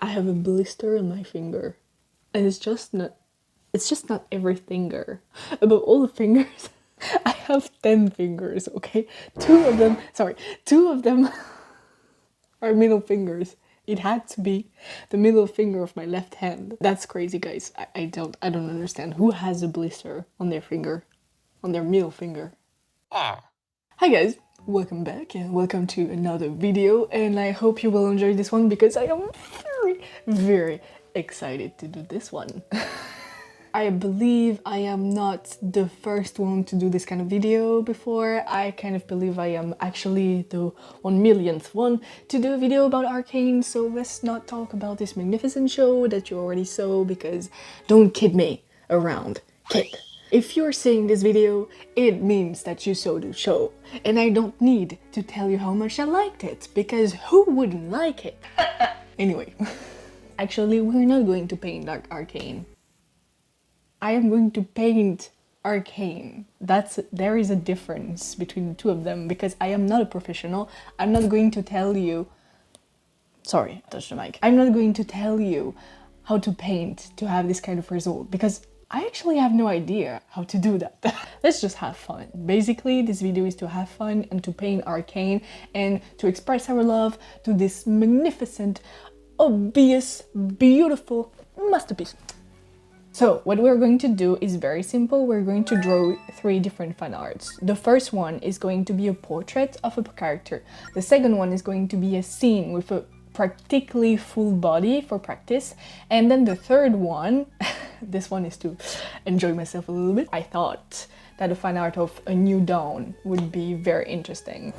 I have a blister on my finger. And it's just not every finger. Above all the fingers, I have 10 fingers, okay? Two of them are middle fingers. It had to be the middle finger of my left hand. That's crazy, guys. I don't understand. Who has a blister on their finger? On their middle finger? Hi guys, welcome back and welcome to another video, and I hope you will enjoy this one because I am very excited to do this one. I believe I am not the first one to do this kind of video before. I kind of believe I am actually the 1,000,000th one to do a video about Arcane, so let's not talk about this magnificent show that you already saw because don't kid me around, kid. If you're seeing this video, it means that you saw the show, and I don't need to tell you how much I liked it, because who wouldn't like it? Anyway, actually we're not going to paint Arcane. I am going to paint Arcane. There is a difference between the two of them, because I am not a professional. I'm not going to tell you... Sorry, I touched the mic. I'm not going to tell you how to paint to have this kind of result, because I actually have no idea how to do that. Let's just have fun. Basically, this video is to have fun and to paint Arcane and to express our love to this magnificent, obvious, beautiful masterpiece. So, what we're going to do is very simple. We're going to draw 3 different fan arts. The first one is going to be a portrait of a character. The second one is going to be a scene with a practically full body for practice. And then the third one, this one is to enjoy myself a little bit. I thought that a fan art of A New Dawn would be very interesting.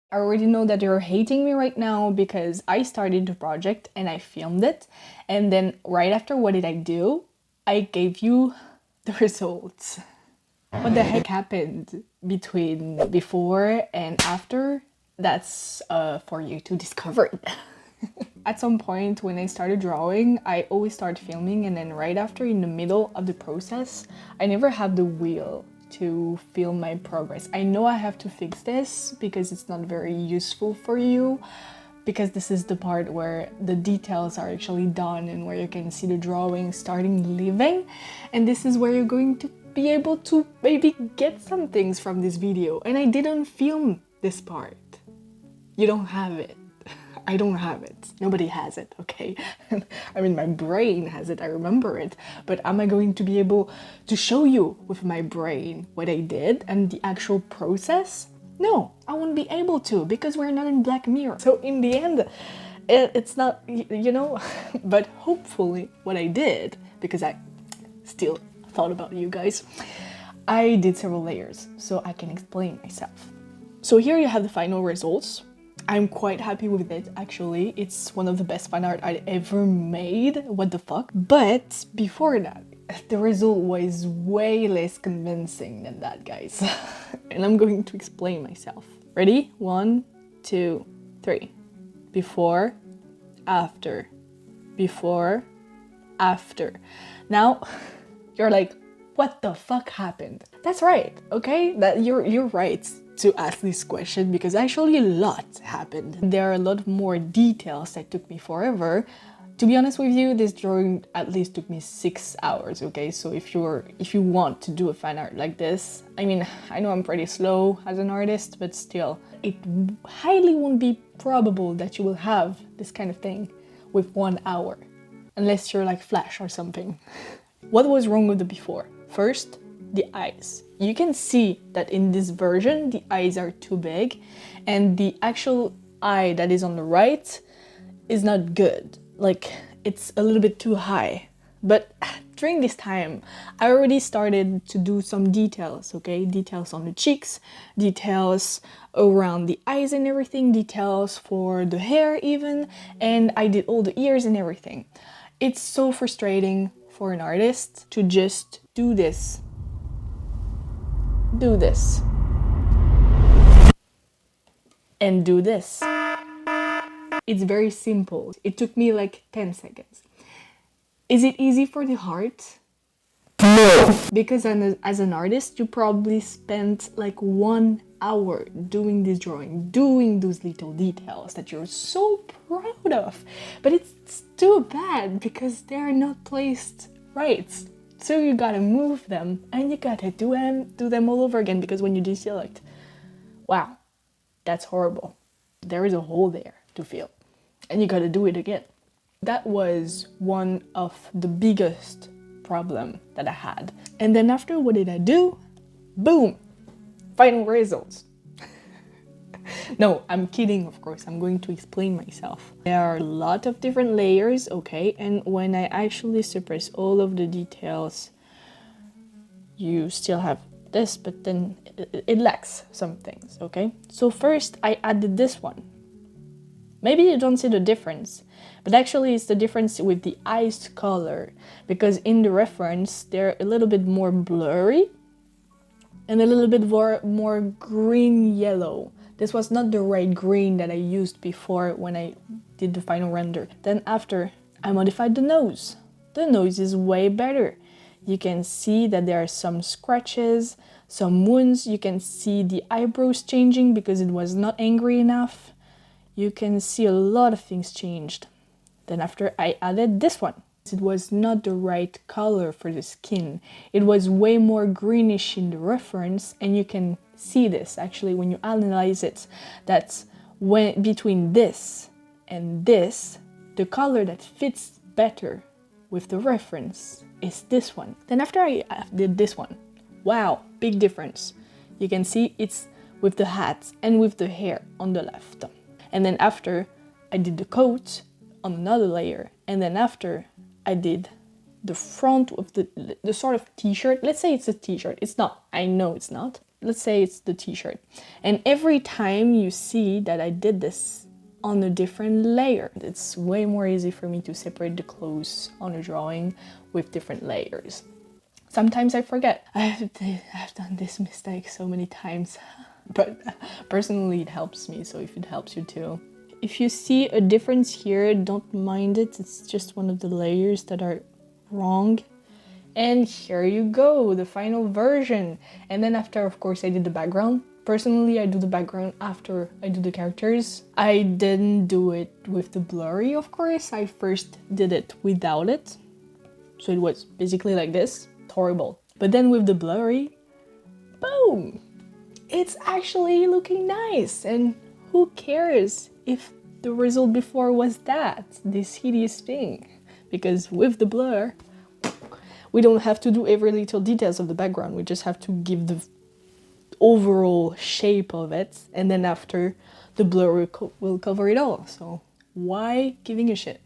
I already know that you're hating me right now because I started the project and I filmed it, and then right after, what did I do? I gave you the results. What the heck happened between before and after? That's for you to discover. At some point when I started drawing, I always start filming, and then right after, in the middle of the process, I never have the wheel to film my progress. I know I have to fix this because it's not very useful for you, because this is the part where the details are actually done and where you can see the drawing starting living, and this is where you're going to be able to maybe get some things from this video. And I didn't film this part. You don't have it. I don't have it. Nobody has it, okay? I mean, my brain has it, I remember it, but am I going to be able to show you with my brain what I did and the actual process? No, I won't be able to, because we're not in Black Mirror. So in the end, it's not, you know, but hopefully what I did, because I still thought about you guys, I did several layers so I can explain myself. So here you have the final results. I'm quite happy with it, actually. It's one of the best fan art I'd ever made. What the fuck? But before that, the result was way less convincing than that, guys. And I'm going to explain myself. Ready? 1, 2, 3. Before, after. Before, after. Now, you're like, what the fuck happened? That's right, okay? That you're right to ask this question, because actually a lot happened. There are a lot more details that took me forever. To be honest with you, this drawing at least took me 6 hours, okay? So if you want to do a fan art like this, I mean, I know I'm pretty slow as an artist, but still, it highly won't be probable that you will have this kind of thing with 1 hour, unless you're like Flash or something. What was wrong with the before? First, the eyes. You can see that in this version, the eyes are too big, and the actual eye that is on the right is not good. Like, it's a little bit too high. But during this time, I already started to do some details, okay? Details on the cheeks, details around the eyes and everything, details for the hair even, and I did all the ears and everything. It's so frustrating for an artist to just do this, and do this. It's very simple. It took me like 10 seconds. Is it easy for the heart? No. Because as an artist, you probably spent like 1 hour doing this drawing, doing those little details that you're so proud of. But it's too bad because they're not placed right. So you gotta move them and you gotta do them all over again, because when you deselect, wow, that's horrible. There is a hole there to fill and you gotta do it again. That was one of the biggest problem that I had. And then after, what did I do? Boom! Final results. No, I'm kidding, of course. I'm going to explain myself. There are a lot of different layers, okay? And when I actually suppress all of the details, you still have this, but then it lacks some things, okay? So first, I added this one. Maybe you don't see the difference, but actually it's the difference with the eyes color, because in the reference they're a little bit more blurry and a little bit more green yellow. This was not the right green that I used before when I did the final render. Then after, I modified the nose. The nose is way better. You can see that there are some scratches, some wounds. You can see the eyebrows changing because it was not angry enough. You can see a lot of things changed. Then after, I added this one. It was not the right color for the skin. It was way more greenish in the reference, and you can see this actually when you analyze it. That's when between this and this, the color that fits better with the reference is this one. Then after I did this one, wow, big difference. You can see it's with the hat and with the hair on the left. And then after, I did the coat on another layer. And then after, I did the front of the sort of t-shirt. Let's say it's a t-shirt. It's not. I know it's not. Let's say it's the t-shirt. And every time you see that I did this on a different layer, it's way more easy for me to separate the clothes on a drawing with different layers. Sometimes I forget. I've done this mistake so many times. But personally it helps me, so if it helps you too. If you see a difference here, don't mind it. It's just one of the layers that are wrong. And here you go, the final version. And then after, of course, I did the background. Personally, I do the background after I do the characters. I didn't do it with the blurry, of course. I first did it without it. So it was basically like this. It's horrible. But then with the blurry, boom! It's actually looking nice, and who cares if the result before was this hideous thing? Because with the blur, we don't have to do every little details of the background, we just have to give the overall shape of it, and then after, the blur will cover it all, so why giving a shit?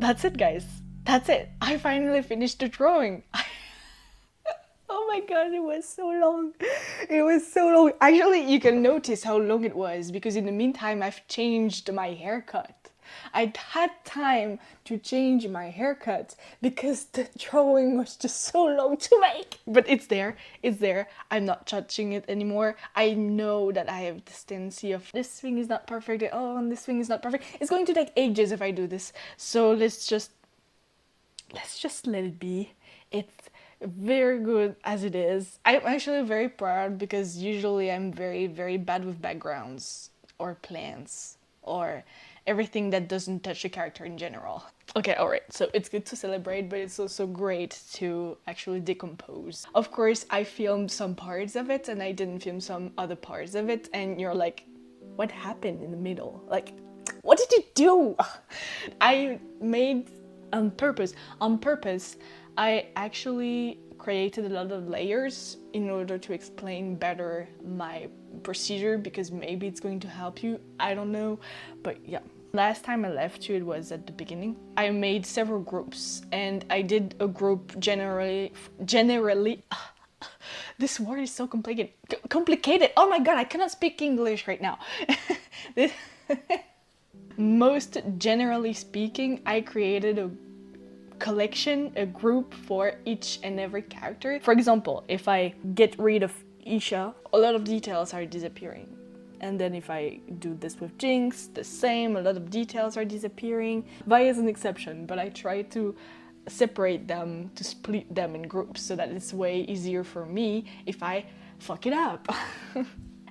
that's it, guys. That's it. I finally finished the drawing. Oh my god, it was so long. It was so long. Actually, you can notice how long it was because in the meantime, I've changed my haircut. I'd had time to change my haircut because the drawing was just so long to make. But it's there. It's there. I'm not touching it anymore. I know that I have this tendency of this thing is not perfect. Oh, and this thing is not perfect. It's going to take ages if I do this. So let's just let it be. It's very good as it is. I'm actually very proud because usually I'm very, very bad with backgrounds or plants or everything that doesn't touch the character in general. Okay, alright, so it's good to celebrate, but it's also great to actually decompose. Of course, I filmed some parts of it and I didn't film some other parts of it, and you're like, what happened in the middle? Like, what did you do? I made on purpose, I actually created a lot of layers in order to explain better my procedure because maybe it's going to help you, I don't know, but yeah. Last time I left you, it was at the beginning. I made several groups and I did a group generally, this word is so complicated. Oh my god, I cannot speak English right now. Most generally speaking, I created a collection, a group for each and every character. For example, if I get rid of Isha, a lot of details are disappearing. And then if I do this with Jinx, the same, a lot of details are disappearing. Vi is an exception, but I try to separate them, to split them in groups so that it's way easier for me if I fuck it up.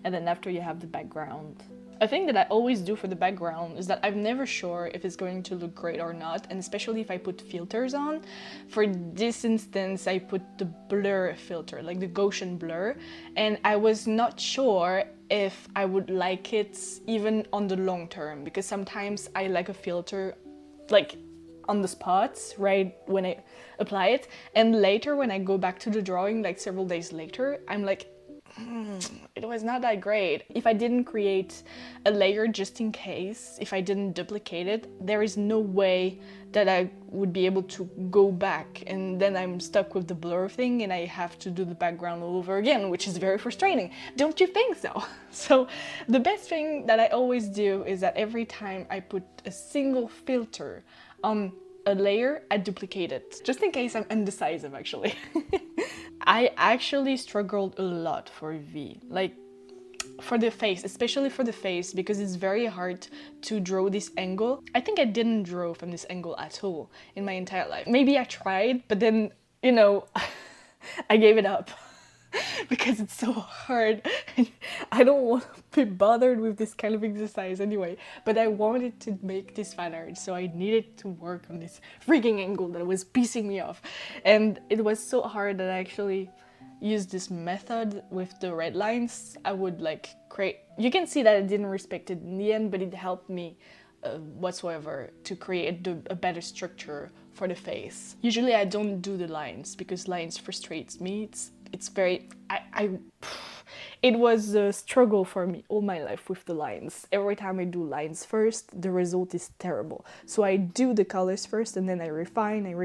And then after you have the background. A thing that I always do for the background is that I'm never sure if it's going to look great or not, and especially if I put filters on. For this instance, I put the blur filter, like the Gaussian blur, and I was not sure if I would like it even on the long term, because sometimes I like a filter like on the spots, right when I apply it, and later when I go back to the drawing, like several days later, I'm like, it was not that great. If I didn't create a layer just in case, if I didn't duplicate it, there is no way that I would be able to go back, and then I'm stuck with the blur thing and I have to do the background all over again, which is very frustrating. Don't you think so? So the best thing that I always do is that every time I put a single filter on a layer, I duplicate it, just in case I'm indecisive actually. I actually struggled a lot for V, like for the face, especially for the face, because it's very hard to draw this angle. I think I didn't draw from this angle at all in my entire life. Maybe I tried, but then, you know, I gave it up. Because it's so hard. I don't want to be bothered with this kind of exercise anyway, but I wanted to make this fan art, so I needed to work on this freaking angle that was pissing me off. And it was so hard that I actually used this method with the red lines. I would like create, you can see that I didn't respect it in the end, but it helped me whatsoever to create a better structure for the face. Usually I don't do the lines because lines frustrates me. It's very, it was a struggle for me all my life with the lines. Every time I do lines first, the result is terrible. So I do the colors first and then I refine again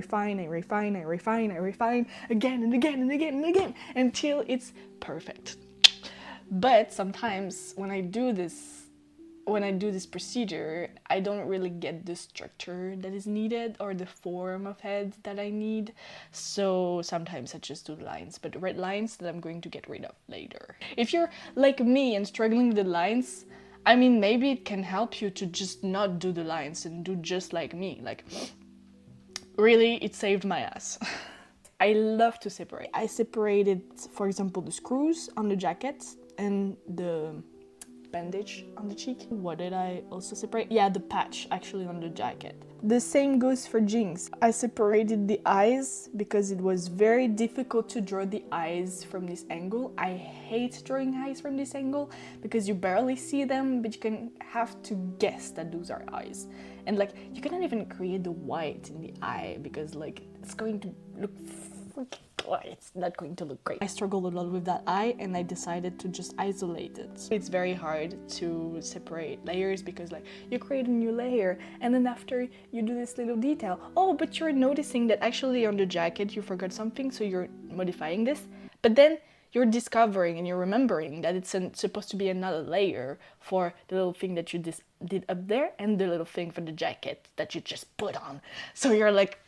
and again and again and again until it's perfect. But sometimes when I do this procedure, I don't really get the structure that is needed or the form of head that I need. So sometimes I just do lines, but red lines that I'm going to get rid of later. If you're like me and struggling with the lines, I mean, maybe it can help you to just not do the lines and do just like me. Like, really, it saved my ass. I love to separate. I separated, for example, the screws on the jacket and the bandage on the cheek. What did I also separate? Yeah, the patch actually on the jacket. The same goes for Jinx. I separated the eyes because it was very difficult to draw the eyes from this angle. I hate drawing eyes from this angle because you barely see them, but you can have to guess that those are eyes. And like, you cannot even create the white in the eye because like, it's going to look it's not going to look great. I struggled a lot with that eye and I decided to just isolate it. It's very hard to separate layers because like you create a new layer and then after you do this little detail, oh, but you're noticing that actually on the jacket you forgot something, so you're modifying this, but then you're discovering and you're remembering that it's supposed to be another layer for the little thing that you did up there and the little thing for the jacket that you just put on. So you're like,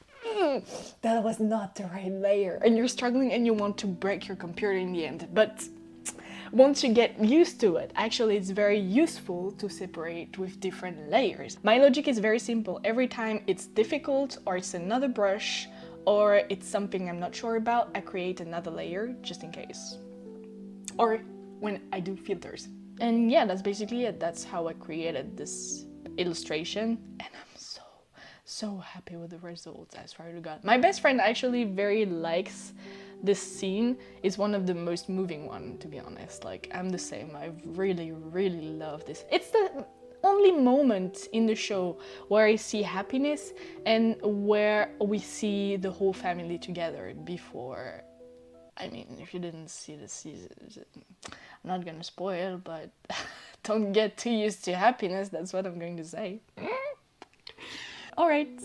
that was not the right layer. And you're struggling and you want to break your computer in the end. But once you get used to it, actually it's very useful to separate with different layers. My logic is very simple. Every time it's difficult or it's another brush or it's something I'm not sure about, I create another layer just in case. Or when I do filters. And yeah, that's basically it. That's how I created this illustration. And I'm so happy with the results, I swear to God. My best friend actually very likes this scene. It's one of the most moving one, to be honest. Like, I'm the same. I really love this. It's the only moment in the show where I see happiness and where we see the whole family together before. I mean, if you didn't see the season, I'm not gonna spoil, but don't get too used to happiness, that's what I'm going to say. Alright.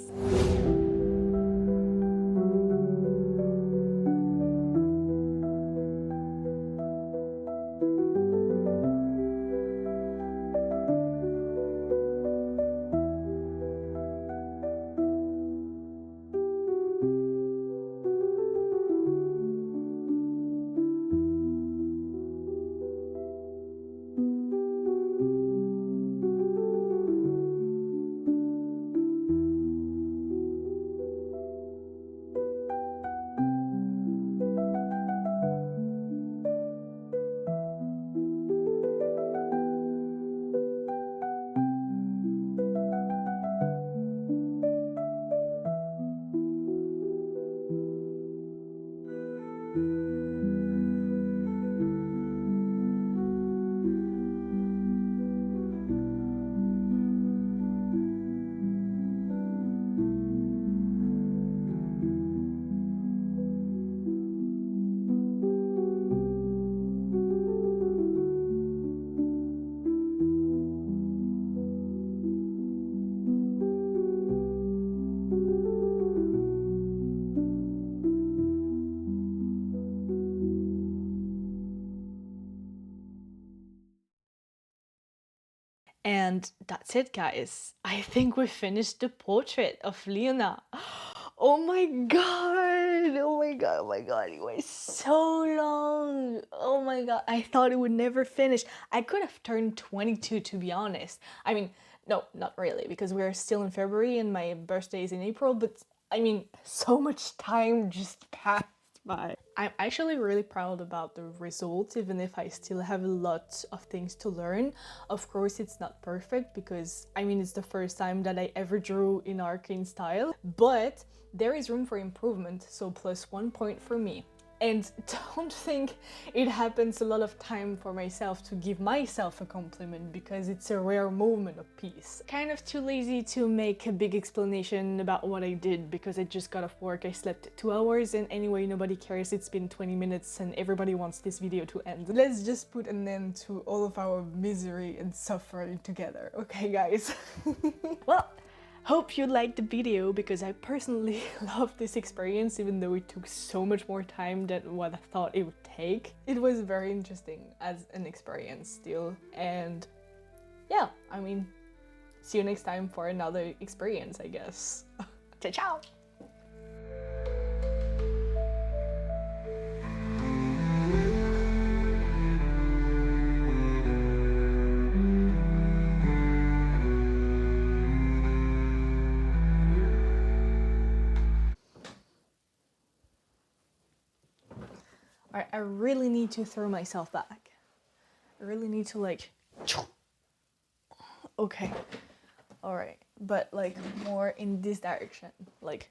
And that's it, guys. I think we finished the portrait of Leona. Oh my god! Oh my god, oh my god, it was so long! Oh my god, I thought it would never finish. I could have turned 22, to be honest. I mean, no, not really, because we're still in February and my birthday is in April, but I mean, so much time just passed by. I'm actually really proud about the results, even if I still have a lot of things to learn. Of course, it's not perfect because, I mean, it's the first time that I ever drew in Arcane style, but there is room for improvement, so +1 point for me. And don't think it happens a lot of time for myself to give myself a compliment because it's a rare moment of peace. Kind of too lazy to make a big explanation about what I did because I just got off work. I slept 2 hours and anyway, nobody cares. It's been 20 minutes and everybody wants this video to end. Let's just put an end to all of our misery and suffering together. Okay, guys? Well, hope you liked the video because I personally love this experience even though it took so much more time than what I thought it would take. It was very interesting as an experience still, and yeah, I mean, see you next time for another experience, I guess. Ciao, ciao! I really need to throw myself back. I really need to like... Okay. Alright. But like more in this direction. Like...